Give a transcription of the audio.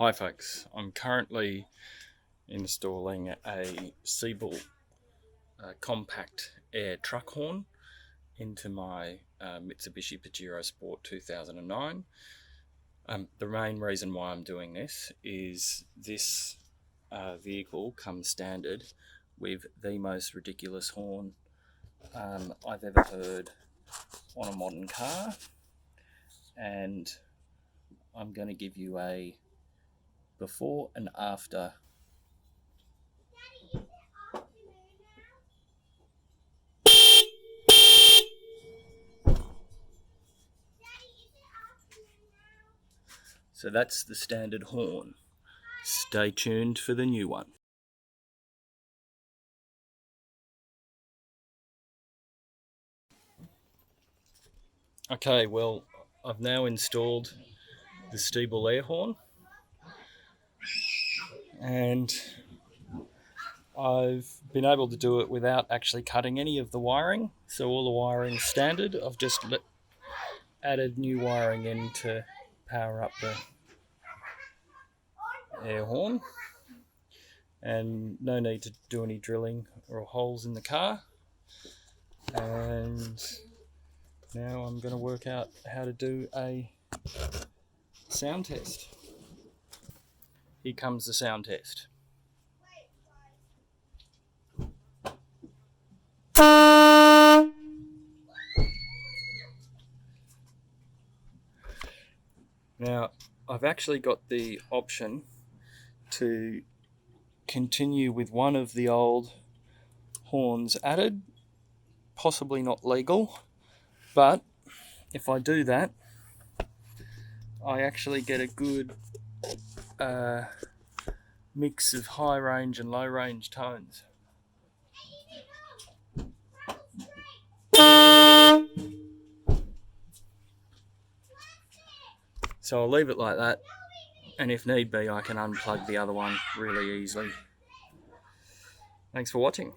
Hi folks, I'm currently installing a Stebel compact air truck horn into my Mitsubishi Pajero Sport 2009. The main reason why I'm doing this is this vehicle comes standard with the most ridiculous horn I've ever heard on a modern car, and I'm going to give you a before and after. So that's the standard horn. Stay tuned for the new one. Okay, well, I've now installed the Stebel air horn, and I've been able to do it without actually cutting any of the wiring. So all the wiring's standard. I've just added new wiring in to power up the air horn, and no need to do any drilling or holes in the car. And now I'm going to work out how to do a sound test. Here comes the sound test. Now, I've actually got the option to continue with one of the old horns added, possibly not legal, but if I do that, I actually get a good mix of high range and low range tones. So I'll leave it like that, and if need be I can unplug the other one really easily. Thanks for watching.